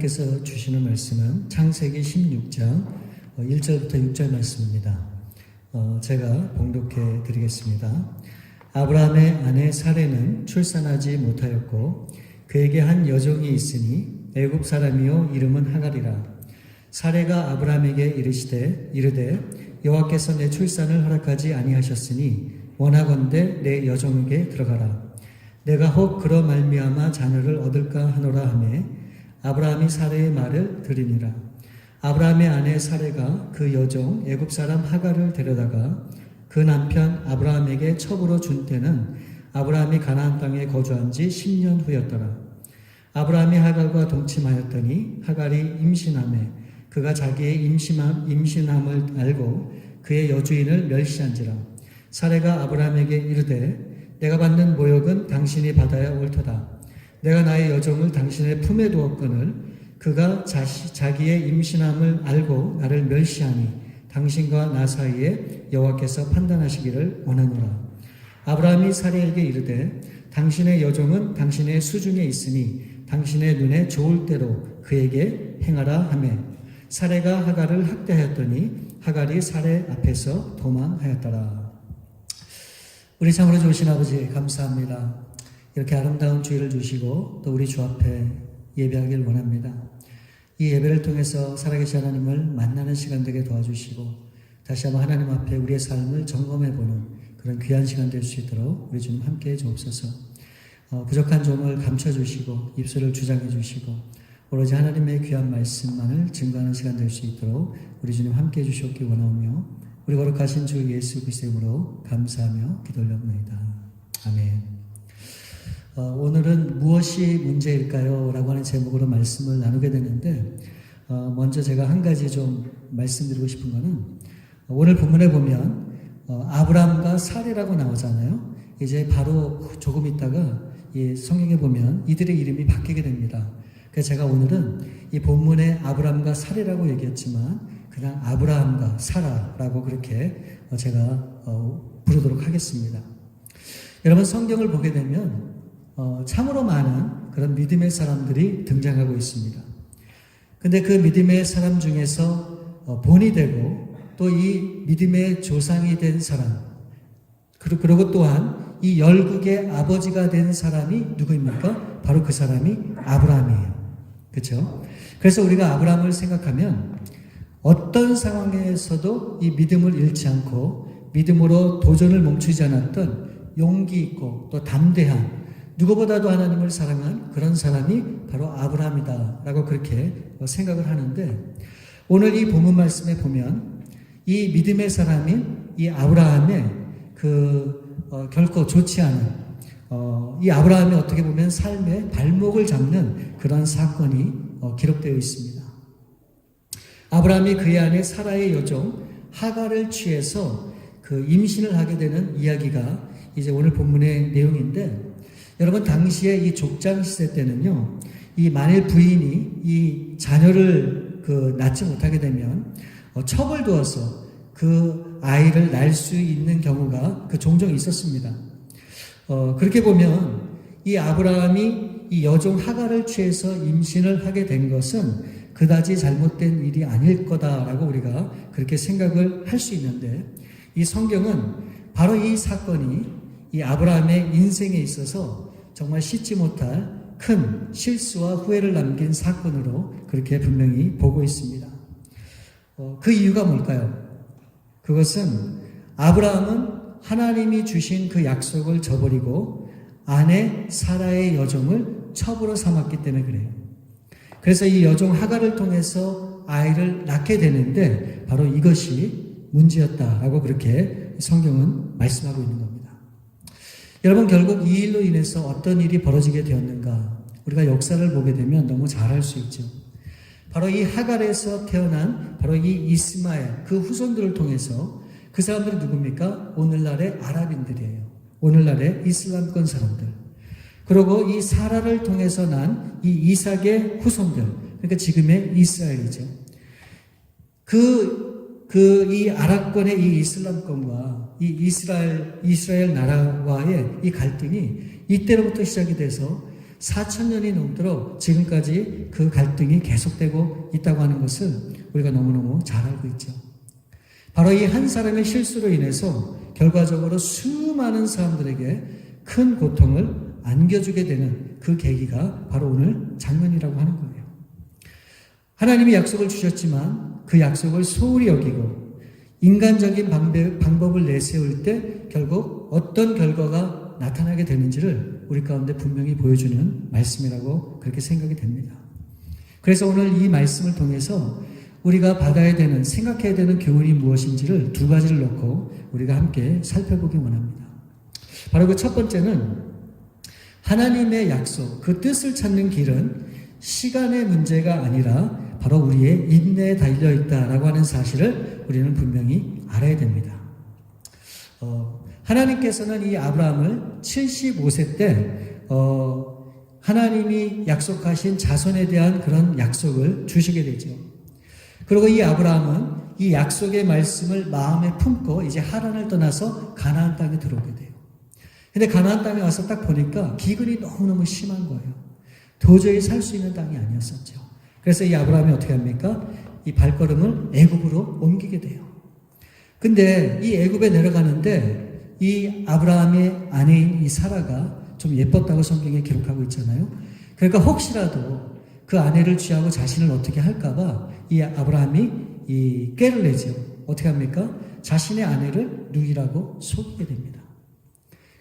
하나님께서 주시는 말씀은 창세기 16장 1절부터 6절 말씀입니다. 제가 봉독해 드리겠습니다. 아브라함의 아내 사레는 출산하지 못하였고 그에게 한 여종이 있으니 애굽 사람이요 이름은 하갈이라. 사레가 아브라함에게 이르되 여호와께서 내 출산을 허락하지 아니하셨으니 원하건대 내 여종에게 들어가라. 내가 혹 그러 말미암아 자녀를 얻을까 하노라 하매 아브라함이 사레의 말을 들으니라. 아브라함의 아내 사레가 그 여종 애굽 사람 하갈을 데려다가 그 남편 아브라함에게 첩으로 준 때는 아브라함이 가나안 땅에 거주한 지 10년 후였더라. 아브라함이 하갈과 동침하였더니 하갈이 임신하매 그가 자기의 임신함을 알고 그의 여주인을 멸시한지라. 사레가 아브라함에게 이르되 내가 받는 모욕은 당신이 받아야 옳도다. 내가 나의 여종을 당신의 품에 두었거늘 그가 자기의 임신함을 알고 나를 멸시하니 당신과 나 사이에 여호와께서 판단하시기를 원하노라. 아브라함이 사레에게 이르되 당신의 여종은 당신의 수중에 있으니 당신의 눈에 좋을 대로 그에게 행하라 하매 사레가 하갈을 학대하였더니 하갈이 사레 앞에서 도망하였더라. 우리 참으로 좋으신 아버지 감사합니다. 이렇게 아름다운 주일을 주시고 또 우리 주 앞에 예배하길 원합니다. 이 예배를 통해서 살아계신 하나님을 만나는 시간 되게 도와주시고 다시 한번 하나님 앞에 우리의 삶을 점검해보는 그런 귀한 시간 될 수 있도록 우리 주님 함께해 주옵소서. 부족한 점을 감춰주시고 입술을 주장해 주시고 오로지 하나님의 귀한 말씀만을 증거하는 시간 될 수 있도록 우리 주님 함께해 주시옵기 원하오며 우리 거룩하신 주 예수 그리스도의 이름으로 감사하며 기도 올려옵나이다. 아멘. 오늘은 무엇이 문제일까요? 라고 하는 제목으로 말씀을 나누게 되는데 먼저 제가 한 가지 좀 말씀드리고 싶은 거는 오늘 본문에 보면 아브라함과 사레라고 나오잖아요. 이제 바로 조금 있다가 성경에 보면 이들의 이름이 바뀌게 됩니다. 그래서 제가 오늘은 이 본문에 아브라함과 사레라고 얘기했지만 그냥 아브라함과 사라라고 그렇게 제가 부르도록 하겠습니다. 여러분 성경을 보게 되면 참으로 많은 그런 믿음의 사람들이 등장하고 있습니다. 근데 그 믿음의 사람 중에서 본이 되고 또 이 믿음의 조상이 된 사람 그리고 또한 이 열국의 아버지가 된 사람이 누구입니까? 바로 그 사람이 아브라함이에요. 그렇죠? 그래서 우리가 아브라함을 생각하면 어떤 상황에서도 이 믿음을 잃지 않고 믿음으로 도전을 멈추지 않았던 용기 있고 또 담대한 누구보다도 하나님을 사랑한 그런 사람이 바로 아브라함이다 라고 그렇게 생각을 하는데 오늘 이 본문 말씀에 보면 이 믿음의 사람인 이 아브라함의 결코 좋지 않은 이 아브라함이 어떻게 보면 삶의 발목을 잡는 그런 사건이 기록되어 있습니다. 아브라함이 그의 아내 사라의 여종 하갈을 취해서 그 임신을 하게 되는 이야기가 이제 오늘 본문의 내용인데 여러분 당시에 이 족장 시대 때는요 이 만일 부인이 이 자녀를 낳지 못하게 되면 첩을 두어서 그 아이를 낳을 수 있는 경우가 종종 있었습니다. 그렇게 보면 이 아브라함이 이 여종 하갈을 취해서 임신을 하게 된 것은 그다지 잘못된 일이 아닐 거다라고 우리가 그렇게 생각을 할 수 있는데 이 성경은 바로 이 사건이 이 아브라함의 인생에 있어서 정말 씻지 못할 큰 실수와 후회를 남긴 사건으로 그렇게 분명히 보고 있습니다. 그 이유가 뭘까요? 그것은 아브라함은 하나님이 주신 그 약속을 저버리고 아내 사라의 여종을 첩으로 삼았기 때문에 그래요. 그래서 이 여종 하갈을 통해서 아이를 낳게 되는데 바로 이것이 문제였다라고 그렇게 성경은 말씀하고 있는 겁니다. 여러분 결국 이 일로 인해서 어떤 일이 벌어지게 되었는가 우리가 역사를 보게 되면 너무 잘 알 수 있죠. 바로 이 하갈에서 태어난 바로 이 이스마엘 그 후손들을 통해서 그 사람들은 누굽니까? 오늘날의 아랍인들이에요. 오늘날의 이슬람권 사람들. 그리고 이 사라를 통해서 난 이 이삭의 후손들 그러니까 지금의 이스라엘이죠. 이 아랍권의 이 이슬람권과 이 이스라엘 나라와의 이 갈등이 이때로부터 시작이 돼서 4,000년이 넘도록 지금까지 그 갈등이 계속되고 있다고 하는 것을 우리가 너무너무 잘 알고 있죠. 바로 이 한 사람의 실수로 인해서 결과적으로 수많은 사람들에게 큰 고통을 안겨주게 되는 그 계기가 바로 오늘 장면이라고 하는 거예요. 하나님이 약속을 주셨지만 그 약속을 소홀히 여기고 인간적인 방법을 내세울 때 결국 어떤 결과가 나타나게 되는지를 우리 가운데 분명히 보여주는 말씀이라고 그렇게 생각이 됩니다. 그래서 오늘 이 말씀을 통해서 우리가 받아야 되는, 생각해야 되는 교훈이 무엇인지를 두 가지를 놓고 우리가 함께 살펴보기 원합니다. 바로 그 첫 번째는 하나님의 약속, 그 뜻을 찾는 길은 시간의 문제가 아니라 바로 우리의 인내에 달려있다라고 하는 사실을 우리는 분명히 알아야 됩니다. 하나님께서는 이 아브라함을 75세 때 하나님이 약속하신 자손에 대한 그런 약속을 주시게 되죠. 그리고 이 아브라함은 이 약속의 말씀을 마음에 품고 이제 하란을 떠나서 가나안 땅에 들어오게 돼요. 근데 가나안 땅에 와서 딱 보니까 기근이 너무너무 심한 거예요. 도저히 살 수 있는 땅이 아니었었죠. 그래서 이 아브라함이 어떻게 합니까? 이 발걸음을 애굽으로 옮기게 돼요. 근데 이 애굽에 내려가는데 이 아브라함의 아내인 이 사라가 좀 예뻤다고 성경에 기록하고 있잖아요. 그러니까 혹시라도 그 아내를 취하고 자신을 어떻게 할까봐 이 아브라함이 이 꾀를 내죠. 어떻게 합니까? 자신의 아내를 누이라고 속이게 됩니다.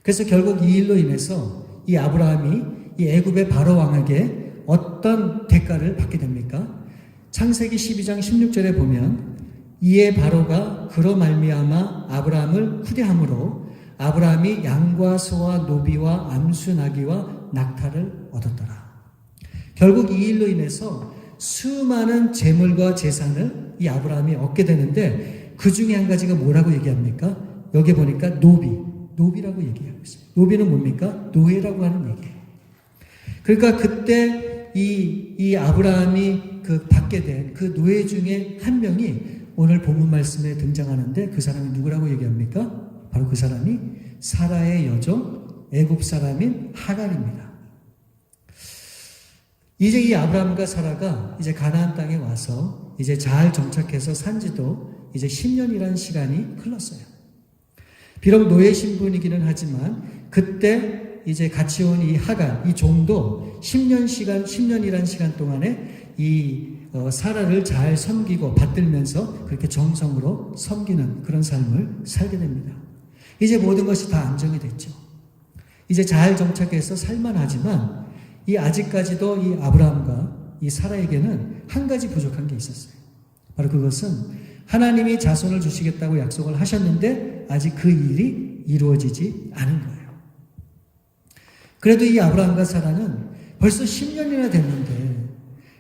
그래서 결국 이 일로 인해서 이 아브라함이 이 애굽의 바로 왕에게 어떤 대가를 받게 됩니까? 창세기 12장 16절에 보면 이에 바로가 그로 말미암아 아브라함을 후대함으로 아브라함이 양과 소와 노비와 암수 나귀와 낙타를 얻었더라. 결국 이 일로 인해서 수많은 재물과 재산을 이 아브라함이 얻게 되는데 그 중에 한 가지가 뭐라고 얘기합니까? 여기 보니까 노비라고 얘기하고 있어요. 노비는 뭡니까? 노예라고 하는 얘기예요. 그러니까 그때 이 아브라함이 그 받게 된 그 노예 중에 한 명이 오늘 본문 말씀에 등장하는데 그 사람이 누구라고 얘기합니까? 바로 그 사람이 사라의 여종 애굽 사람인 하갈입니다. 이제 이 아브라함과 사라가 이제 가나안 땅에 와서 이제 잘 정착해서 산 지도 이제 10년이라는 시간이 흘렀어요. 비록 노예 신분이기는 하지만 그때 이제 같이 온 이 하갈, 이 종도 10년이라는 시간 동안에 이 사라를 잘 섬기고 받들면서 그렇게 정성으로 섬기는 그런 삶을 살게 됩니다. 이제 모든 것이 다 안정이 됐죠. 이제 잘 정착해서 살만하지만 이 아직까지도 이 아브라함과 이 사라에게는 한 가지 부족한 게 있었어요. 바로 그것은 하나님이 자손을 주시겠다고 약속을 하셨는데 아직 그 일이 이루어지지 않은 거예요. 그래도 이 아브라함과 사라는 벌써 10년이나 됐는데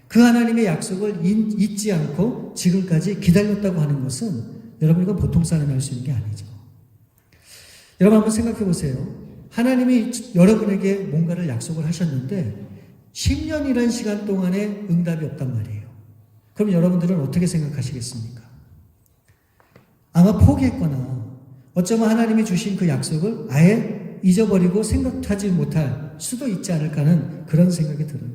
그 하나님의 약속을 잊지 않고 지금까지 기다렸다고 하는 것은 여러분 이건 보통 사람이 할 수 있는 게 아니죠. 여러분 한번 생각해 보세요. 하나님이 여러분에게 뭔가를 약속을 하셨는데 10년이라는 시간 동안에 응답이 없단 말이에요. 그럼 여러분들은 어떻게 생각하시겠습니까? 아마 포기했거나 어쩌면 하나님이 주신 그 약속을 아예 잊어버리고 생각하지 못할 수도 있지 않을까 하는 그런 생각이 들어요.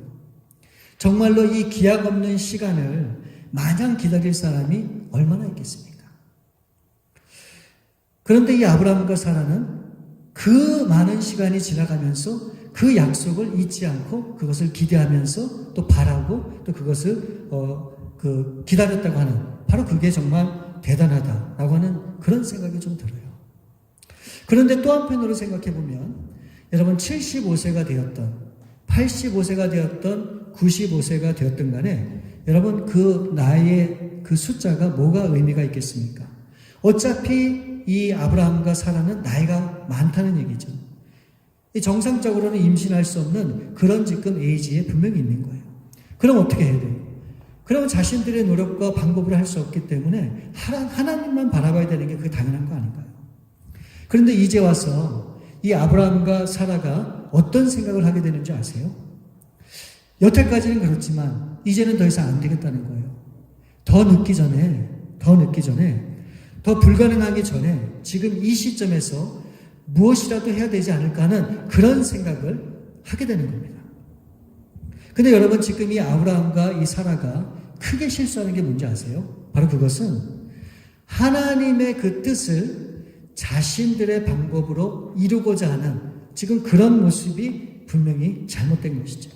정말로 이 기약 없는 시간을 마냥 기다릴 사람이 얼마나 있겠습니까? 그런데 이 아브라함과 사라는 그 많은 시간이 지나가면서 그 약속을 잊지 않고 그것을 기대하면서 또 바라고 또 그것을 기다렸다고 하는 바로 그게 정말 대단하다라고 하는 그런 생각이 좀 들어요. 그런데 또 한편으로 생각해 보면 여러분 75세가 되었던 85세가 되었던 95세가 되었던 간에 여러분 그 나이의 그 숫자가 뭐가 의미가 있겠습니까? 어차피 이 아브라함과 사라는 나이가 많다는 얘기죠. 정상적으로는 임신할 수 없는 그런 지금 에이지에 분명히 있는 거예요. 그럼 어떻게 해야 돼요? 그러면 자신들의 노력과 방법을 할 수 없기 때문에 하나님만 바라봐야 되는 게 그게 당연한 거 아닌가요? 그런데 이제 와서 이 아브라함과 사라가 어떤 생각을 하게 되는지 아세요? 여태까지는 그렇지만 이제는 더 이상 안 되겠다는 거예요. 더 늦기 전에, 더 불가능하기 전에 지금 이 시점에서 무엇이라도 해야 되지 않을까 하는 그런 생각을 하게 되는 겁니다. 근데 여러분 지금 이 아브라함과 이 사라가 크게 실수하는 게 뭔지 아세요? 바로 그것은 하나님의 그 뜻을 자신들의 방법으로 이루고자 하는 지금 그런 모습이 분명히 잘못된 것이죠.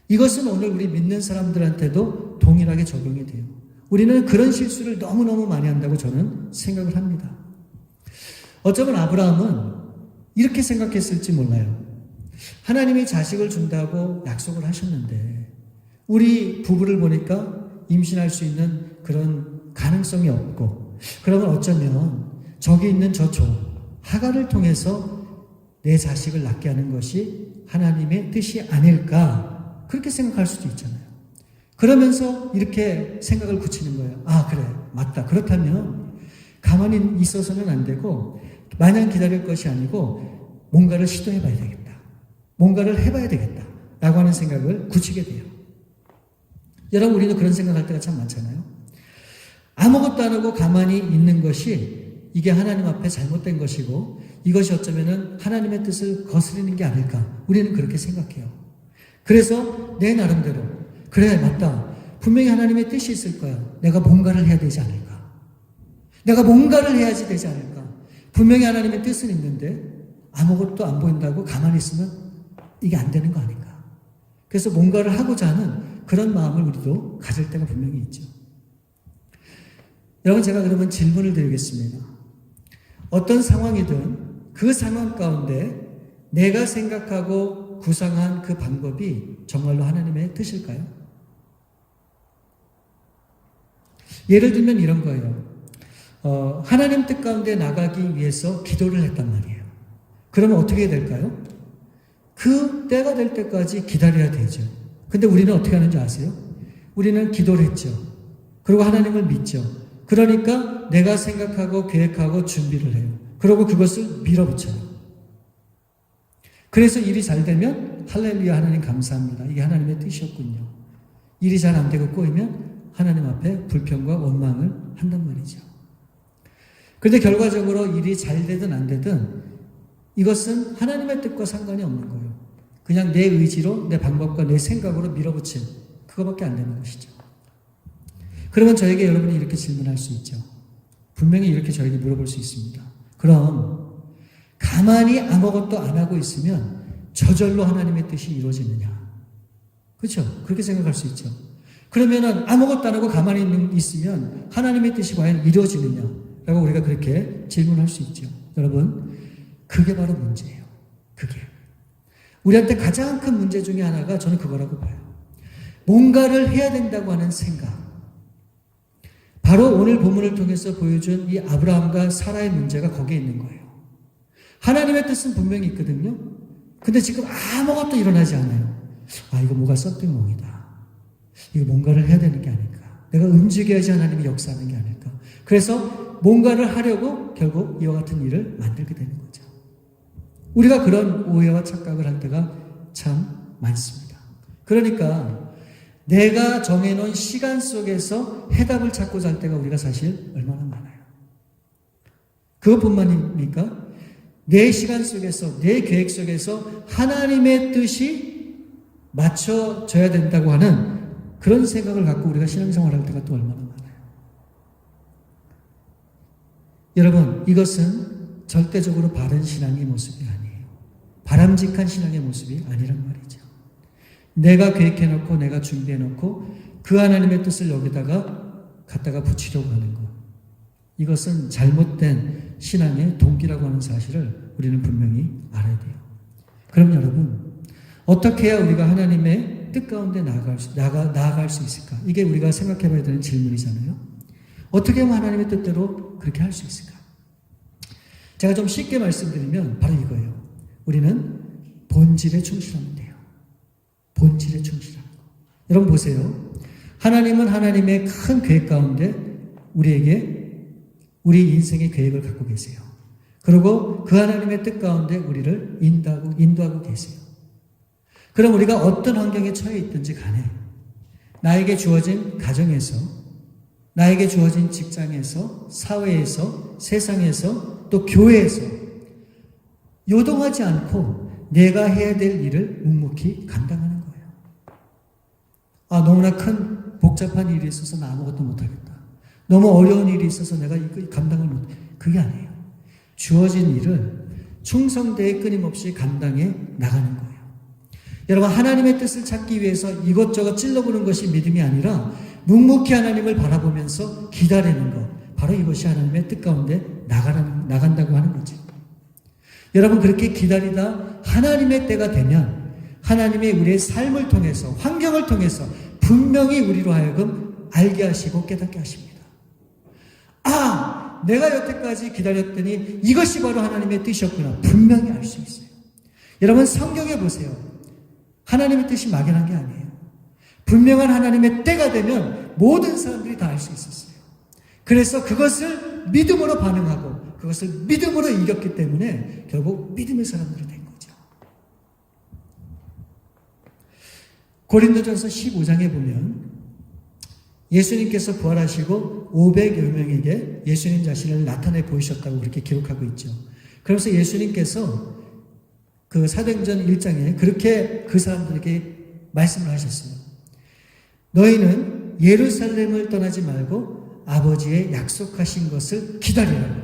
이것은 오늘 우리 믿는 사람들한테도 동일하게 적용이 돼요. 우리는 그런 실수를 너무너무 많이 한다고 저는 생각을 합니다. 어쩌면 아브라함은 이렇게 생각했을지 몰라요. 하나님이 자식을 준다고 약속을 하셨는데 우리 부부를 보니까 임신할 수 있는 그런 가능성이 없고, 그러면 어쩌면 저기 있는 저 종 하갈을 통해서 내 자식을 낳게 하는 것이 하나님의 뜻이 아닐까, 그렇게 생각할 수도 있잖아요. 그러면서 이렇게 생각을 굳히는 거예요. 아, 그래, 맞다. 그렇다면 가만히 있어서는 안 되고 마냥 기다릴 것이 아니고 뭔가를 시도해 봐야 되겠다, 뭔가를 해봐야 되겠다 라고 하는 생각을 굳히게 돼요. 여러분, 우리도 그런 생각할 때가 참 많잖아요. 아무것도 안 하고 가만히 있는 것이 이게 하나님 앞에 잘못된 것이고 이것이 어쩌면 하나님의 뜻을 거스르는 게 아닐까, 우리는 그렇게 생각해요. 그래서 내 나름대로 그래, 맞다, 분명히 하나님의 뜻이 있을 거야, 내가 뭔가를 해야 되지 않을까, 내가 뭔가를 해야지 되지 않을까, 분명히 하나님의 뜻은 있는데 아무것도 안 보인다고 가만히 있으면 이게 안 되는 거 아닌가. 그래서 뭔가를 하고자 하는 그런 마음을 우리도 가질 때가 분명히 있죠. 여러분, 제가 그러면 질문을 드리겠습니다. 어떤 상황이든 그 상황 가운데 내가 생각하고 구상한 그 방법이 정말로 하나님의 뜻일까요? 예를 들면 이런 거예요. 하나님 뜻 가운데 나가기 위해서 기도를 했단 말이에요. 그러면 어떻게 될까요? 그 때가 될 때까지 기다려야 되죠. 근데 우리는 어떻게 하는지 아세요? 우리는 기도를 했죠. 그리고 하나님을 믿죠. 그러니까 내가 생각하고 계획하고 준비를 해요. 그리고 그것을 밀어붙여요. 그래서 일이 잘 되면 할렐루야, 하나님 감사합니다, 이게 하나님의 뜻이었군요. 일이 잘 안 되고 꼬이면 하나님 앞에 불평과 원망을 한단 말이죠. 그런데 결과적으로 일이 잘 되든 안 되든 이것은 하나님의 뜻과 상관이 없는 거예요. 그냥 내 의지로, 내 방법과 내 생각으로 밀어붙인 그거밖에 안 되는 것이죠. 그러면 저에게 여러분이 이렇게 질문할 수 있죠. 분명히 이렇게 저에게 물어볼 수 있습니다. 그럼 가만히 아무것도 안 하고 있으면 저절로 하나님의 뜻이 이루어지느냐? 그렇죠? 그렇게 생각할 수 있죠. 그러면은 아무것도 안 하고 가만히 있으면 하나님의 뜻이 과연 이루어지느냐? 라고 우리가 그렇게 질문할 수 있죠. 여러분, 그게 바로 문제예요. 그게. 우리한테 가장 큰 문제 중에 하나가 저는 그거라고 봐요. 뭔가를 해야 된다고 하는 생각. 바로 오늘 본문을 통해서 보여준 이 아브라함과 사라의 문제가 거기에 있는 거예요. 하나님의 뜻은 분명히 있거든요. 근데 지금 아무것도 일어나지 않아요. 아, 이거 뭐가 썩들멍이다. 이거 뭔가를 해야 되는 게 아닐까. 내가 움직여야지 하나님이 역사하는 게 아닐까. 그래서 뭔가를 하려고 결국 이와 같은 일을 만들게 되는 거죠. 우리가 그런 오해와 착각을 할 때가 참 많습니다. 그러니까 내가 정해놓은 시간 속에서 해답을 찾고자 할 때가 우리가 사실 얼마나 많아요. 그것뿐만입니까? 내 시간 속에서, 내 계획 속에서 하나님의 뜻이 맞춰져야 된다고 하는 그런 생각을 갖고 우리가 신앙생활을 할 때가 또 얼마나 많아요. 여러분, 이것은 절대적으로 바른 신앙의 모습이 아니에요. 바람직한 신앙의 모습이 아니란 말이죠. 내가 계획해놓고 내가 준비해놓고 그 하나님의 뜻을 여기다가 갖다가 붙이려고 하는 것, 이것은 잘못된 신앙의 동기라고 하는 사실을 우리는 분명히 알아야 돼요. 그럼 여러분, 어떻게 해야 우리가 하나님의 뜻 가운데 나아갈 수 있을까? 이게 우리가 생각해 봐야 되는 질문이잖아요. 어떻게 하면 하나님의 뜻대로 그렇게 할 수 있을까? 제가 좀 쉽게 말씀드리면 바로 이거예요. 우리는 본질에 충실하면 돼요. 본질에 충실하는 거. 여러분 보세요. 하나님은 하나님의 큰 계획 가운데 우리에게 우리 인생의 계획을 갖고 계세요. 그리고 그 하나님의 뜻 가운데 우리를 인도하고 계세요. 그럼 우리가 어떤 환경에 처해 있든지 간에 나에게 주어진 가정에서, 나에게 주어진 직장에서, 사회에서, 세상에서, 또 교회에서 요동하지 않고 내가 해야 될 일을 묵묵히 감당하는 거예요. 너무나 큰 복잡한 일이 있어서 나 아무것도 못하겠다. 너무 어려운 일이 있어서 내가 이거 감당을 못해. 그게 아니에요. 주어진 일을 충성되게 끊임없이 감당해 나가는 거예요. 여러분, 하나님의 뜻을 찾기 위해서 이것저것 찔러보는 것이 믿음이 아니라 묵묵히 하나님을 바라보면서 기다리는 것. 바로 이것이 하나님의 뜻 가운데 나간다고 하는 거죠. 여러분, 그렇게 기다리다 하나님의 때가 되면 하나님의 우리의 삶을 통해서, 환경을 통해서 분명히 우리로 하여금 알게 하시고 깨닫게 하십니다. 내가 여태까지 기다렸더니 이것이 바로 하나님의 뜻이었구나. 분명히 알 수 있어요. 여러분, 성경에 보세요. 하나님의 뜻이 막연한 게 아니에요. 분명한 하나님의 때가 되면 모든 사람들이 다 알 수 있었어요. 그래서 그것을 믿음으로 반응하고 그것을 믿음으로 이겼기 때문에 결국 믿음의 사람들이 된 거죠. 고린도전서 15장에 보면 예수님께서 부활하시고 500여 명에게 예수님 자신을 나타내 보이셨다고 그렇게 기록하고 있죠. 그래서 예수님께서 그 사도행전 1장에 그렇게 그 사람들에게 말씀을 하셨어요. 너희는 예루살렘을 떠나지 말고 아버지의 약속하신 것을 기다리라고.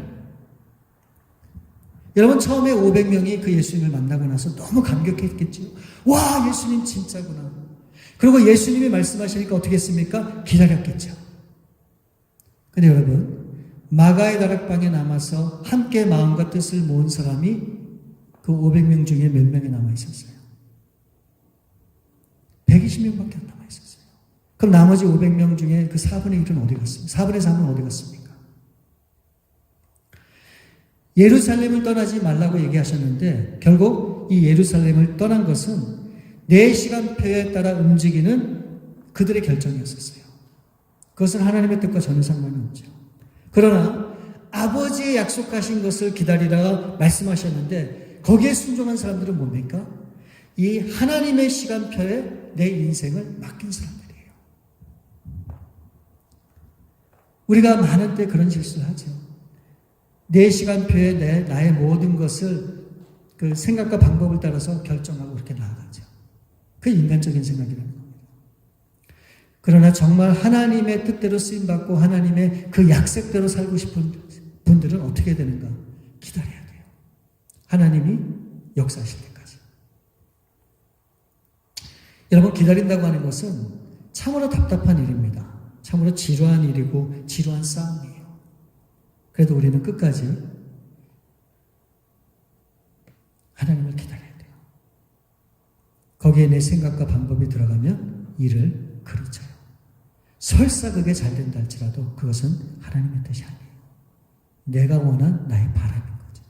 여러분, 처음에 500명이 그 예수님을 만나고 나서 너무 감격했겠죠. 와, 예수님 진짜구나. 그리고 예수님이 말씀하시니까 어떻게 했습니까? 기다렸겠죠. 근데 여러분, 마가의 다락방에 남아서 함께 마음과 뜻을 모은 사람이 그 500명 중에 몇 명이 남아 있었어요? 120명밖에 안 남아 있었어요. 그럼 나머지 500명 중에 그 4분의 1은 어디 갔습니까? 4분의 3은 어디 갔습니까? 예루살렘을 떠나지 말라고 얘기하셨는데 결국 이 예루살렘을 떠난 것은 내 시간표에 따라 움직이는 그들의 결정이었었어요. 그것은 하나님의 뜻과 전혀 상관이 없죠. 그러나 아버지의 약속하신 것을 기다리다가 말씀하셨는데 거기에 순종한 사람들은 뭡니까? 이 하나님의 시간표에 내 인생을 맡긴 사람들이에요. 우리가 많은 때 그런 실수를 하죠. 내 시간표에 나의 모든 것을 그 생각과 방법을 따라서 결정하고 그렇게 나아가죠. 그 인간적인 생각이라는 겁니다. 그러나 정말 하나님의 뜻대로 쓰임받고 하나님의 그 약속대로 살고 싶은 분들은 어떻게 되는가? 기다려야 돼요. 하나님이 역사하실 때까지. 여러분, 기다린다고 하는 것은 참으로 답답한 일입니다. 참으로 지루한 일이고 지루한 싸움이에요. 그래도 우리는 끝까지 하나님을 기다려야 돼요. 거기에 내 생각과 방법이 들어가면 일을 그르쳐요. 설사 그게 잘 된다 할지라도 그것은 하나님의 뜻이 아니에요. 내가 원한 나의 바람인 거죠.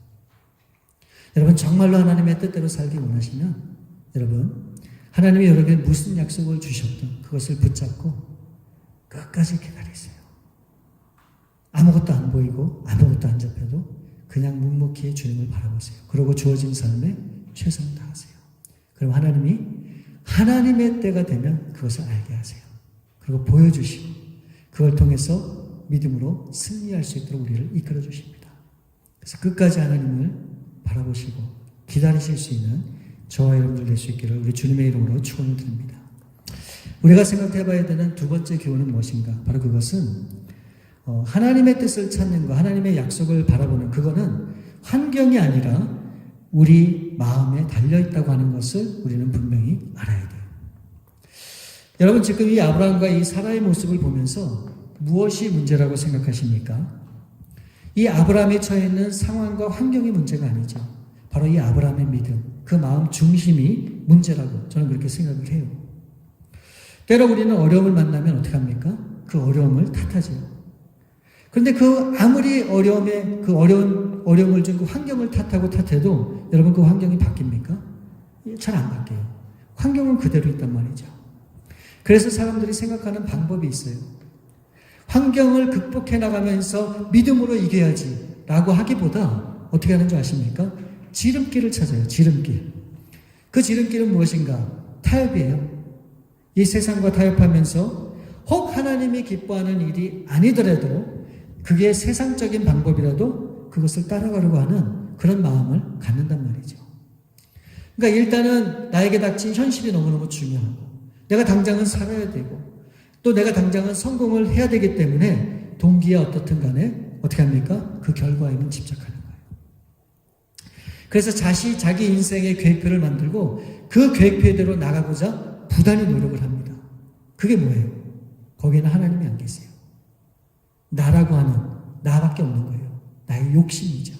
여러분, 정말로 하나님의 뜻대로 살기 원하시면 여러분, 하나님이 여러분에게 무슨 약속을 주셨든 그것을 붙잡고 끝까지 기다리세요. 아무것도 안 보이고 아무것도 안 잡혀도 그냥 묵묵히 주님을 바라보세요. 그리고 주어진 삶에 최선을 다하세요. 그럼 하나님이 하나님의 때가 되면 그것을 알게 하세요. 그리고 보여주시고 그걸 통해서 믿음으로 승리할 수 있도록 우리를 이끌어 주십니다. 그래서 끝까지 하나님을 바라보시고 기다리실 수 있는 저와 여러분들 될 수 있기를 우리 주님의 이름으로 축원을 드립니다. 우리가 생각해 봐야 되는 두 번째 교훈은 무엇인가? 바로 그것은 하나님의 뜻을 찾는 것, 하나님의 약속을 바라보는 그거는 환경이 아니라 우리 마음에 달려있다고 하는 것을 우리는 분명히 알아야 돼요. 여러분, 지금 이 아브라함과 이 사라의 모습을 보면서 무엇이 문제라고 생각하십니까? 이 아브라함이 처해 있는 상황과 환경이 문제가 아니죠. 바로 이 아브라함의 믿음, 그 마음 중심이 문제라고 저는 그렇게 생각을 해요. 때로 우리는 어려움을 만나면 어떻게 합니까? 그 어려움을 탓하죠. 그런데 그 아무리 어려움을 준 그 환경을 탓해도 여러분 그 환경이 바뀝니까? 잘 안 바뀌어요. 환경은 그대로 있단 말이죠. 그래서 사람들이 생각하는 방법이 있어요. 환경을 극복해 나가면서 믿음으로 이겨야지 라고 하기보다 어떻게 하는 줄 아십니까? 지름길을 찾아요. 지름길. 그 지름길은 무엇인가? 타협이에요. 이 세상과 타협하면서 혹 하나님이 기뻐하는 일이 아니더라도 그게 세상적인 방법이라도 그것을 따라가려고 하는 그런 마음을 갖는단 말이죠. 그러니까 일단은 나에게 닥친 현실이 너무너무 중요하고 내가 당장은 살아야 되고 또 내가 당장은 성공을 해야 되기 때문에 동기야 어떻든 간에 어떻게 합니까? 그 결과에만 집착하는 거예요. 그래서 자기 인생의 계획표를 만들고 그 계획표대로 나가고자 부단히 노력을 합니다. 그게 뭐예요? 거기에는 하나님이 안 계세요. 나라고 하는 나밖에 없는 거예요. 나의 욕심이죠.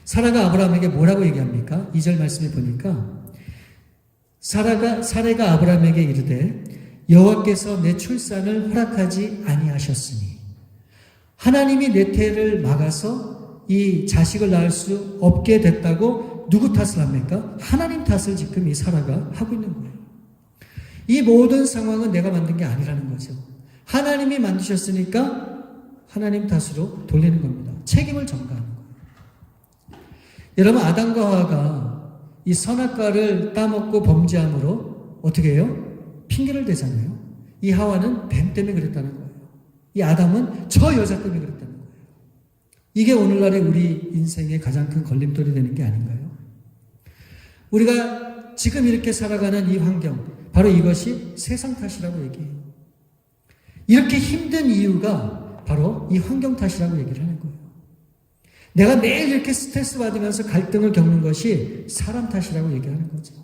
사라가 아브라함에게 뭐라고 얘기합니까? 2절 말씀에 보니까 사라가 아브라함에게 이르되 여호와께서 내 출산을 허락하지 아니하셨으니 하나님이 내 태를 막아서 이 자식을 낳을 수 없게 됐다고 누구 탓을 합니까? 하나님 탓을 지금 이 사라가 하고 있는 거예요. 이 모든 상황은 내가 만든 게 아니라는 거죠. 하나님이 만드셨으니까 하나님 탓으로 돌리는 겁니다. 책임을 전가하는 거예요. 여러분, 아담과 하와가 이 선악과를 따먹고 범죄함으로 어떻게 해요? 핑계를 대잖아요. 이 하와는 뱀 때문에 그랬다는 거예요. 이 아담은 저 여자 때문에 그랬다는 거예요. 이게 오늘날의 우리 인생의 가장 큰 걸림돌이 되는 게 아닌가요? 우리가 지금 이렇게 살아가는 이 환경, 바로 이것이 세상 탓이라고 얘기해요. 이렇게 힘든 이유가 바로 이 환경 탓이라고 얘기를 하는 거예요. 내가 매일 이렇게 스트레스 받으면서 갈등을 겪는 것이 사람 탓이라고 얘기하는 거죠.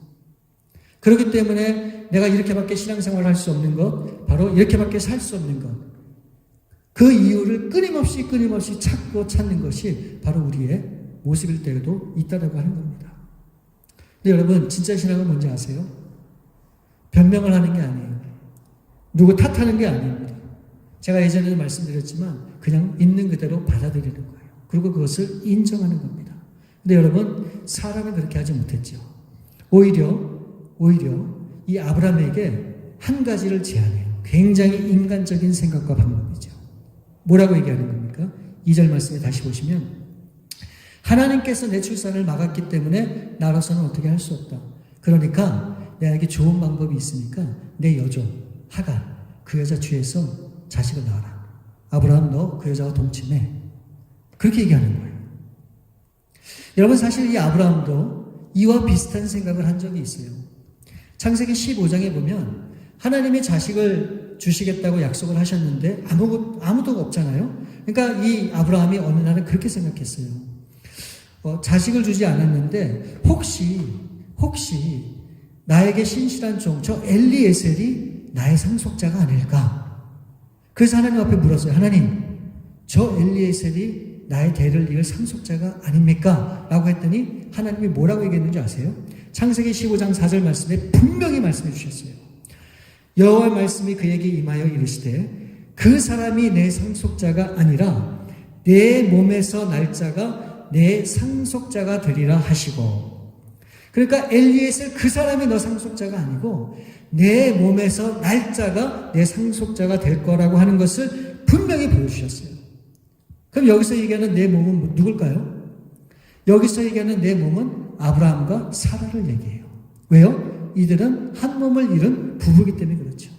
그렇기 때문에 내가 이렇게밖에 신앙생활을 할 수 없는 것, 바로 이렇게밖에 살 수 없는 것, 그 이유를 끊임없이 찾는 것이 바로 우리의 모습일 때에도 있다라고 하는 겁니다. 근데 여러분, 진짜 신앙은 뭔지 아세요? 변명을 하는 게 아니에요. 누구 탓하는 게 아닙니다. 제가 예전에도 말씀드렸지만 그냥 있는 그대로 받아들이는 거예요. 그리고 그것을 인정하는 겁니다. 근데 여러분, 사람은 그렇게 하지 못했죠. 오히려 이 아브라함에게 한 가지를 제안해요. 굉장히 인간적인 생각과 방법이죠. 뭐라고 얘기하는 겁니까? 2절 말씀에 다시 보시면 하나님께서 내 출산을 막았기 때문에 나로서는 어떻게 할 수 없다. 그러니까 내게 좋은 방법이 있으니까 내 여종 하갈, 그 여자 뒤에서 자식을 낳아라. 아브라함, 너 그 여자와 동침해. 그렇게 얘기하는 거예요. 여러분, 사실 이 아브라함도 이와 비슷한 생각을 한 적이 있어요. 창세기 15장에 보면 하나님이 자식을 주시겠다고 약속을 하셨는데 아무도 없잖아요. 그러니까 이 아브라함이 어느 날은 그렇게 생각했어요. 자식을 주지 않았는데 혹시 나에게 신실한 종, 저 엘리에셀이 나의 상속자가 아닐까? 그래서 하나님 앞에 물었어요. 하나님, 저 엘리에셀이 나의 대를 이을 상속자가 아닙니까? 라고 했더니 하나님이 뭐라고 얘기했는지 아세요? 창세기 15장 4절 말씀에 분명히 말씀해 주셨어요. 여호와의 말씀이 그에게 임하여 이르시되 그 사람이 내 상속자가 아니라 내 몸에서 날 자가 내 상속자가 되리라 하시고, 그러니까 엘리에셀 그 사람이 너 상속자가 아니고 내 몸에서 날 자가 내 상속자가 될 거라고 하는 것을 분명히 보여주셨어요. 그럼 여기서 얘기하는 내 몸은 누굴까요? 여기서 얘기하는 내 몸은 아브라함과 사라를 얘기해요. 왜요? 이들은 한 몸을 이룬 부부이기 때문에 그렇죠.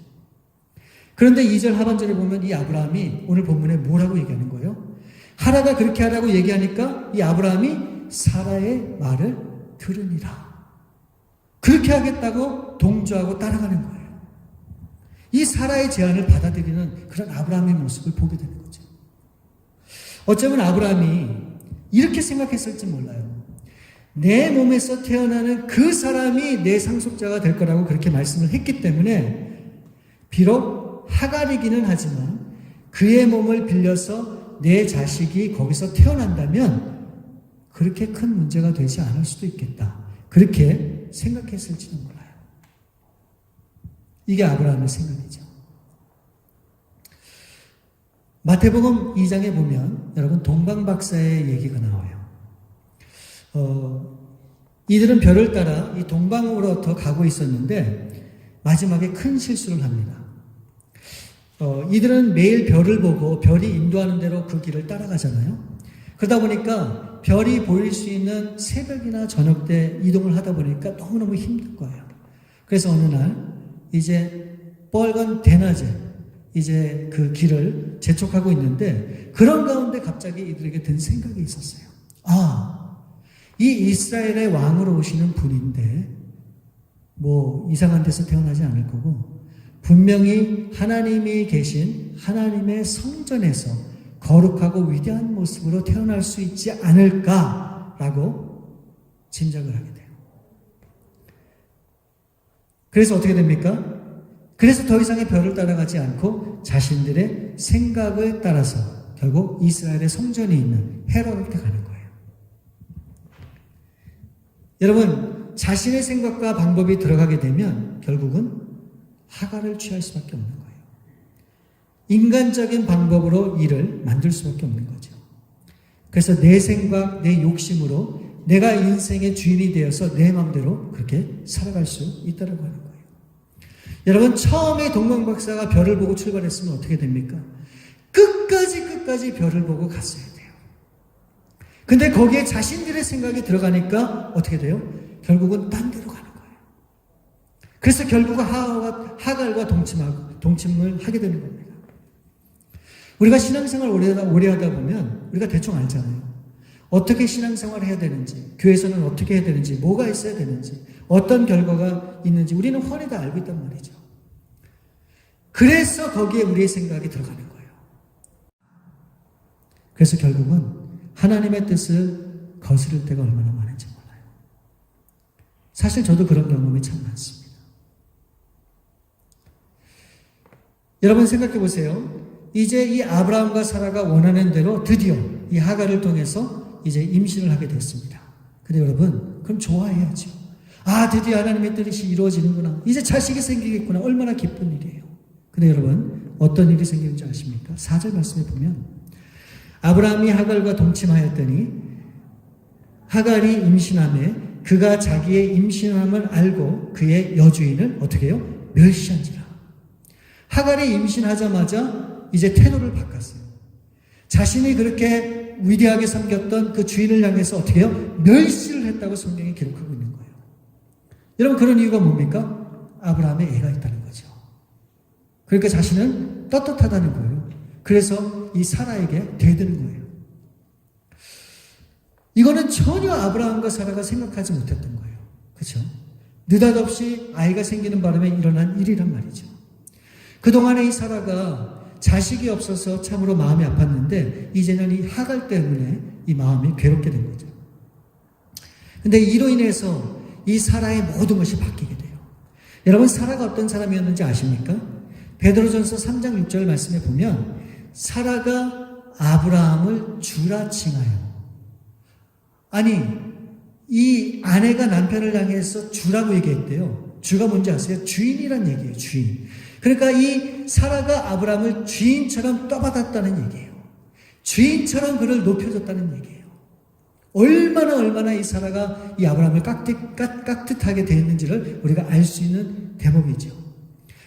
그런데 2절 하반절에 보면 이 아브라함이 오늘 본문에 뭐라고 얘기하는 거예요? 하라가 그렇게 하라고 얘기하니까 이 아브라함이 사라의 말을 들으니라. 그렇게 하겠다고 동조하고 따라가는 거예요. 이 사라의 제안을 받아들이는 그런 아브라함의 모습을 보게 되는 거죠. 어쩌면 아브라함이 이렇게 생각했을지 몰라요. 내 몸에서 태어나는 그 사람이 내 상속자가 될 거라고 그렇게 말씀을 했기 때문에 비록 하갈이기는 하지만 그의 몸을 빌려서 내 자식이 거기서 태어난다면 그렇게 큰 문제가 되지 않을 수도 있겠다. 그렇게 생각했을지는 몰라요. 이게 아브라함의 생각이죠. 마태복음 2장에 보면 여러분 동방박사의 얘기가 나와요. 이들은 별을 따라 이 동방으로부터 가고 있었는데 마지막에 큰 실수를 합니다. 이들은 매일 별을 보고 별이 인도하는 대로 그 길을 따라가잖아요. 그러다 보니까 별이 보일 수 있는 새벽이나 저녁 때 이동을 하다 보니까 너무너무 힘들 거예요. 그래서 어느 날 이제 빨간 대낮에 이제 그 길을 재촉하고 있는데 그런 가운데 갑자기 이들에게 든 생각이 있었어요. 이 이스라엘의 왕으로 오시는 분인데 뭐 이상한 데서 태어나지 않을 거고 분명히 하나님이 계신 하나님의 성전에서 거룩하고 위대한 모습으로 태어날 수 있지 않을까라고 짐작을 하게 돼요. 그래서 어떻게 됩니까? 그래서 더 이상의 별을 따라가지 않고 자신들의 생각을 따라서 결국 이스라엘의 성전이 있는 헤롯을 가는 거예요. 여러분, 자신의 생각과 방법이 들어가게 되면 결국은 하갈을 취할 수밖에 없는 거예요. 인간적인 방법으로 일을 만들 수밖에 없는 거죠. 그래서 내 생각, 내 욕심으로 내가 인생의 주인이 되어서 내 마음대로 그렇게 살아갈 수 있다고 하는 거예요. 여러분, 처음에 동방 박사가 별을 보고 출발했으면 어떻게 됩니까? 끝까지 별을 보고 갔어야 돼요. 근데 거기에 자신들의 생각이 들어가니까 어떻게 돼요? 결국은 딴 데로 가는 거예요. 그래서 결국은 하갈과 동침을 하게 되는 겁니다. 우리가 신앙생활 오래 하다 보면 우리가 대충 알잖아요. 어떻게 신앙생활을 해야 되는지, 교회에서는 어떻게 해야 되는지, 뭐가 있어야 되는지, 어떤 결과가 있는지 우리는 훤히 다 알고 있단 말이죠. 그래서 거기에 우리의 생각이 들어가는 거예요. 그래서 결국은 하나님의 뜻을 거스를 때가 얼마나 많은지 몰라요. 사실 저도 그런 경험이 참 많습니다. 여러분 생각해 보세요. 이제 이 아브라함과 사라가 원하는 대로 드디어 이 하갈을 통해서 이제 임신을 하게 됐습니다. 근데 여러분, 그럼 좋아해야죠. 아, 드디어 하나님의 뜻이 이루어지는구나. 이제 자식이 생기겠구나. 얼마나 기쁜 일이에요. 근데 여러분, 어떤 일이 생기는지 아십니까? 4절 말씀에 보면 아브라함이 하갈과 동침하였더니 하갈이 임신하매 그가 자기의 임신함을 알고 그의 여주인을 어떻게 해요? 멸시한지라. 하갈이 임신하자마자 이제 태도를 바꿨어요. 자신이 그렇게 위대하게 섬겼던 그 주인을 향해서 어떻게 해요? 멸시를 했다고 성경이 기록하고 있는 거예요. 여러분, 그런 이유가 뭡니까? 아브라함의 애가 있다는 거죠. 그러니까 자신은 떳떳하다는 거예요. 그래서 이 사라에게 대드는 거예요. 이거는 전혀 아브라함과 사라가 생각하지 못했던 거예요. 그렇죠? 느닷없이 아이가 생기는 바람에 일어난 일이란 말이죠. 그동안에 이 사라가 자식이 없어서 참으로 마음이 아팠는데 이제는 이 하갈 때문에 이 마음이 괴롭게 된 거죠. 근데 이로 인해서 이 사라의 모든 것이 바뀌게 돼요. 여러분, 사라가 어떤 사람이었는지 아십니까? 베드로전서 3장 6절 말씀에 보면 사라가 아브라함을 주라 칭하여. 아니, 이 아내가 남편을 향해서 주라고 얘기했대요. 주가 뭔지 아세요? 주인이란 얘기예요. 주인. 그러니까 이 사라가 아브라함을 주인처럼 떠받았다는 얘기예요. 주인처럼 그를 높여줬다는 얘기예요. 얼마나 이 사라가 이 아브라함을 깍듯하게 대했는지를 우리가 알 수 있는 대목이죠.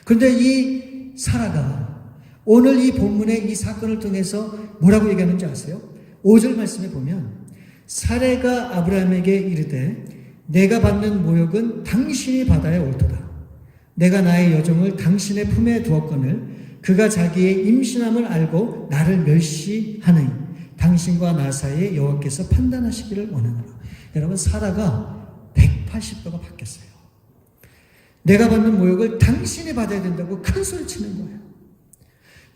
그런데 이 사라가 오늘 이 본문의 이 사건을 통해서 뭐라고 얘기하는지 아세요? 5절 말씀에 보면 사레가 아브라함에게 이르되 내가 받는 모욕은 당신이 받아야 옳도다. 내가 나의 여종을 당신의 품에 두었거늘 그가 자기의 임신함을 알고 나를 멸시하느니 당신과 나 사이에 여호와께서 판단하시기를 원하노라. 여러분, 사라가 180도가 바뀌었어요. 내가 받는 모욕을 당신이 받아야 된다고 큰 소리 치는 거예요.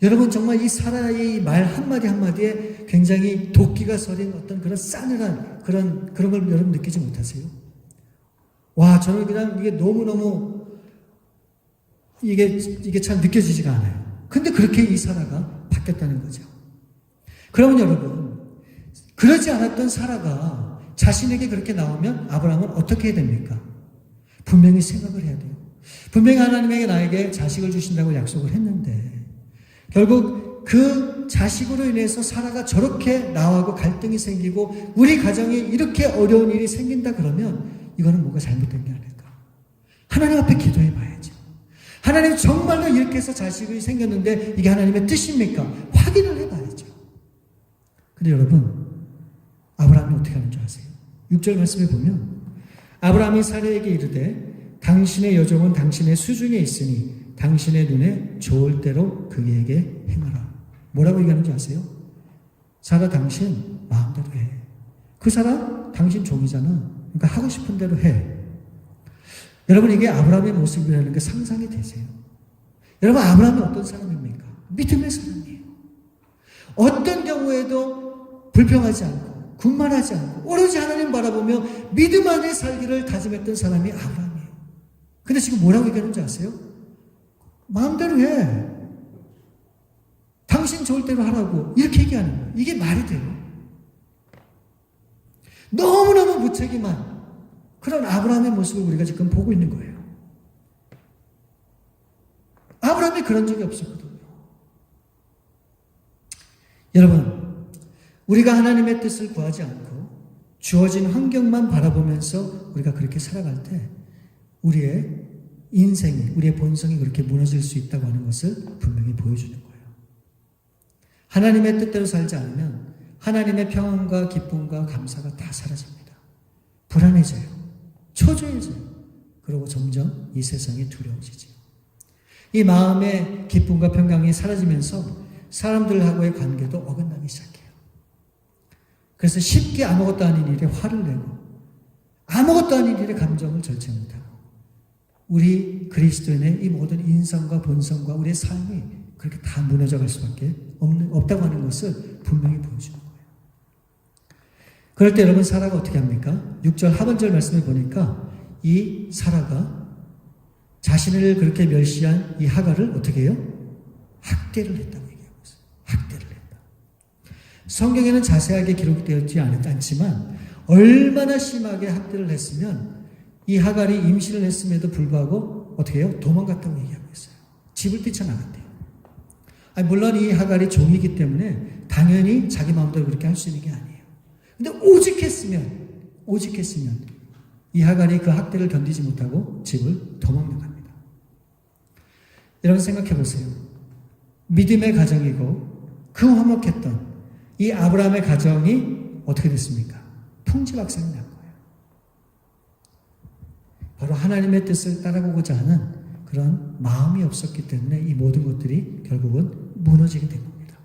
여러분, 정말 이 사라의 말 한마디 한마디에 굉장히 도끼가 서린 어떤 그런 싸늘한 그런 걸 여러분 느끼지 못하세요? 와, 저는 그냥 이게 너무너무 이게 잘 느껴지지가 않아요. 근데 그렇게 이 사라가 바뀌었다는 거죠. 그러면 여러분, 그러지 않았던 사라가 자신에게 그렇게 나오면 아브라함은 어떻게 해야 됩니까? 분명히 생각을 해야 돼요. 분명히 하나님에게 나에게 자식을 주신다고 약속을 했는데 결국 그 자식으로 인해서 사라가 저렇게 나하고 갈등이 생기고 우리 가정에 이렇게 어려운 일이 생긴다 그러면 이거는 뭔가 잘못된 게 아닐까? 하나님 앞에 기도해 봐야죠. 하나님 정말로 이렇게 해서 자식이 생겼는데 이게 하나님의 뜻입니까? 확인을 해봐야죠. 근데 여러분, 아브라함이 어떻게 하는 줄 아세요? 6절 말씀에 보면 아브라함이 사라에게 이르되 당신의 여종은 당신의 수중에 있으니 당신의 눈에 좋을 대로 그에게 행하라. 뭐라고 얘기하는지 아세요? 사라, 당신 마음대로 해. 그 사람 당신 종이잖아. 그러니까 하고 싶은 대로 해. 여러분, 이게 아브라함의 모습이라는 게 상상이 되세요? 여러분, 아브라함이 어떤 사람입니까? 믿음의 사람이에요. 어떤 경우에도 불평하지 않고 군말하지 않고 오로지 하나님 바라보며 믿음 안에 살기를 다짐했던 사람이 아브라함이에요. 근데 지금 뭐라고 얘기하는지 아세요? 마음대로 해. 당신 좋을 대로 하라고 이렇게 얘기하는 거예요. 이게 말이 돼요? 너무너무 무책임한 그런 아브라함의 모습을 우리가 지금 보고 있는 거예요. 아브라함이 그런 적이 없었거든요. 여러분, 우리가 하나님의 뜻을 구하지 않고 주어진 환경만 바라보면서 우리가 그렇게 살아갈 때 우리의 인생이, 우리의 본성이 그렇게 무너질 수 있다고 하는 것을 분명히 보여주는 거예요. 하나님의 뜻대로 살지 않으면 하나님의 평안과 기쁨과 감사가 다 사라집니다. 불안해져요. 초조해져요. 그리고 점점 이 세상이 두려워지죠. 이 마음의 기쁨과 평강이 사라지면서 사람들하고의 관계도 어긋나기 시작해요. 그래서 쉽게 아무것도 아닌 일에 화를 내고 아무것도 아닌 일에 감정을 절제 못하고 우리 그리스도인의 이 모든 인성과 본성과 우리의 삶이 그렇게 다 무너져 갈 수밖에 없다고 하는 것을 분명히 보여주는 거예요. 그럴 때 여러분, 사라가 어떻게 합니까? 6절 하반절 말씀을 보니까 이 사라가 자신을 그렇게 멸시한 이 하갈을 어떻게 해요? 학대를 했다고 얘기하고 있어요. 학대를 했다. 성경에는 자세하게 기록되었지 않지만 얼마나 심하게 학대를 했으면 이 하갈이 임신을 했음에도 불구하고 어떻게 해요? 도망갔다고 얘기하고 있어요. 집을 뛰쳐나갔대요. 물론 이 하갈이 종이기 때문에 당연히 자기 마음대로 그렇게 할 수 있는 게 아니에요. 근데 오직했으면 이 하갈이 그 학대를 견디지 못하고 집을 도망나갑니다. 여러분, 생각해 보세요. 믿음의 가정이고 그 화목했던 이 아브라함의 가정이 어떻게 됐습니까? 통지박산이 난 거예요. 바로 하나님의 뜻을 따라보고자 하는 그런 마음이 없었기 때문에 이 모든 것들이 결국은 무너지게 된 겁니다.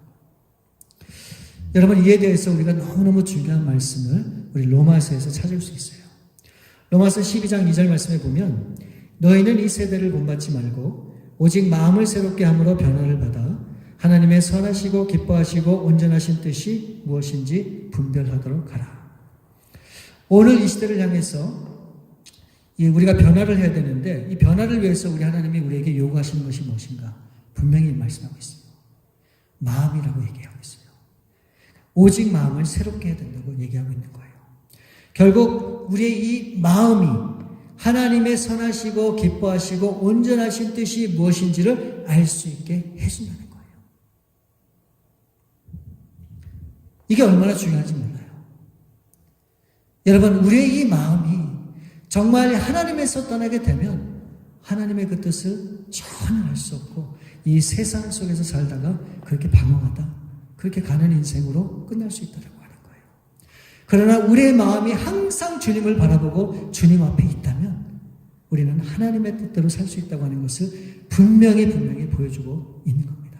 여러분, 이에 대해서 우리가 너무너무 중요한 말씀을 우리 로마서에서 찾을 수 있어요. 로마서 12장 2절 말씀에 보면 너희는 이 세대를 본받지 말고 오직 마음을 새롭게 함으로 변화를 받아 하나님의 선하시고 기뻐하시고 온전하신 뜻이 무엇인지 분별하도록 하라. 오늘 이 시대를 향해서 우리가 변화를 해야 되는데 이 변화를 위해서 우리 하나님이 우리에게 요구하시는 것이 무엇인가? 분명히 말씀하고 있습니다. 마음이라고 얘기하고 있어요. 오직 마음을 새롭게 해야 된다고 얘기하고 있는 거예요. 결국 우리의 이 마음이 하나님의 선하시고 기뻐하시고 온전하신 뜻이 무엇인지를 알 수 있게 해준다는 거예요. 이게 얼마나 중요한지 몰라요. 여러분, 우리의 이 마음이 정말 하나님에서 떠나게 되면 하나님의 그 뜻을 전혀 알 수 없고 이 세상 속에서 살다가 그렇게 방황하다 그렇게 가는 인생으로 끝날 수 있다고 하는 거예요. 그러나 우리의 마음이 항상 주님을 바라보고 주님 앞에 있다면 우리는 하나님의 뜻대로 살 수 있다고 하는 것을 분명히 보여주고 있는 겁니다.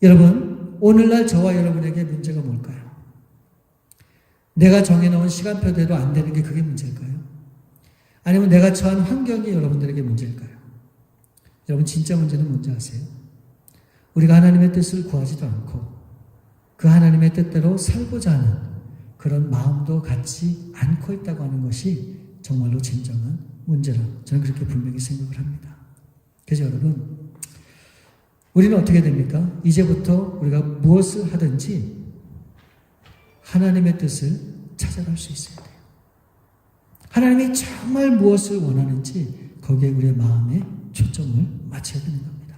여러분, 오늘날 저와 여러분에게 문제가 뭘까요? 내가 정해놓은 시간표대로 안 되는 게 그게 문제일까요? 아니면 내가 처한 환경이 여러분들에게 문제일까요? 여러분, 진짜 문제는 뭔지 아세요? 우리가 하나님의 뜻을 구하지도 않고 그 하나님의 뜻대로 살고자 하는 그런 마음도 갖지 않고 있다고 하는 것이 정말로 진정한 문제라 저는 그렇게 분명히 생각을 합니다. 그래서 여러분, 우리는 어떻게 됩니까? 이제부터 우리가 무엇을 하든지 하나님의 뜻을 찾아갈 수 있어야 돼요. 하나님이 정말 무엇을 원하는지 거기에 우리의 마음에 초점을 맞춰야 되는 겁니다.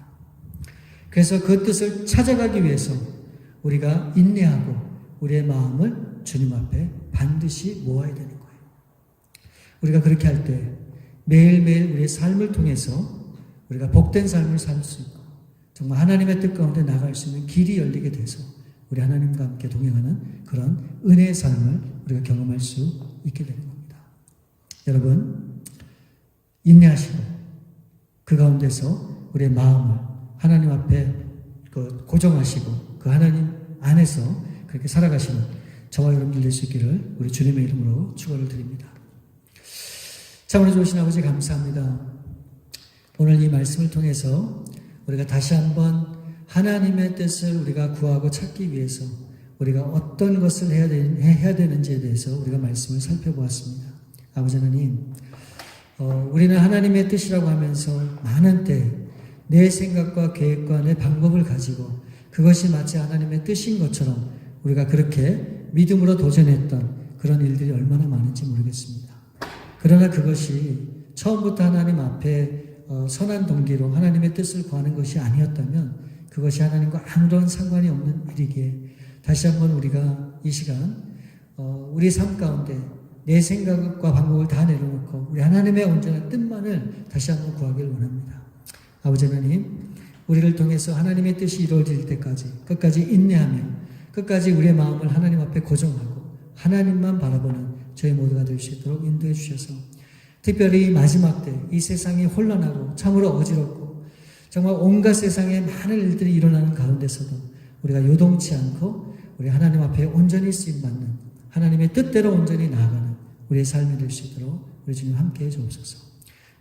그래서 그 뜻을 찾아가기 위해서 우리가 인내하고 우리의 마음을 주님 앞에 반드시 모아야 되는 거예요. 우리가 그렇게 할 때 매일매일 우리의 삶을 통해서 우리가 복된 삶을 살 수 있고 정말 하나님의 뜻 가운데 나갈 수 있는 길이 열리게 돼서 우리 하나님과 함께 동행하는 그런 은혜의 삶을 우리가 경험할 수 있게 되는 겁니다. 여러분, 인내하시고 그 가운데서 우리의 마음을 하나님 앞에 고정하시고 그 하나님 안에서 그렇게 살아가시는 저와 여러분들 될 수 있기를 우리 주님의 이름으로 축원을 드립니다. 참으로 좋으신 아버지 감사합니다. 오늘 이 말씀을 통해서 우리가 다시 한번 하나님의 뜻을 우리가 구하고 찾기 위해서 우리가 어떤 것을 해야 되는지에 대해서 우리가 말씀을 살펴보았습니다. 아버지 하나님, 우리는 하나님의 뜻이라고 하면서 많은 때 내 생각과 계획과 내 방법을 가지고 그것이 마치 하나님의 뜻인 것처럼 우리가 그렇게 믿음으로 도전했던 그런 일들이 얼마나 많은지 모르겠습니다. 그러나 그것이 처음부터 하나님 앞에 선한 동기로 하나님의 뜻을 구하는 것이 아니었다면 그것이 하나님과 아무런 상관이 없는 일이기에 다시 한번 우리가 이 시간 우리 삶 가운데 내 생각과 방법을 다 내려놓고 우리 하나님의 온전한 뜻만을 다시 한번 구하기를 원합니다. 아버지 하나님, 우리를 통해서 하나님의 뜻이 이루어질 때까지 끝까지 인내하며 끝까지 우리의 마음을 하나님 앞에 고정하고 하나님만 바라보는 저희 모두가 될 수 있도록 인도해 주셔서 특별히 마지막 때 이 세상이 혼란하고 참으로 어지럽고 정말 온갖 세상에 많은 일들이 일어나는 가운데서도 우리가 요동치 않고 우리 하나님 앞에 온전히 쓰임받는 하나님의 뜻대로 온전히 나아가는 우리의 삶이 될 수 있도록 우리 주님 함께해 주옵소서.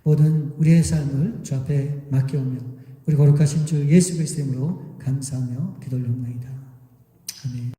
모든 우리의 삶을 주 앞에 맡겨오며 우리 거룩하신 주 예수 그리스도 이름으로 감사하며 기도를 올리옵나이다. 아멘.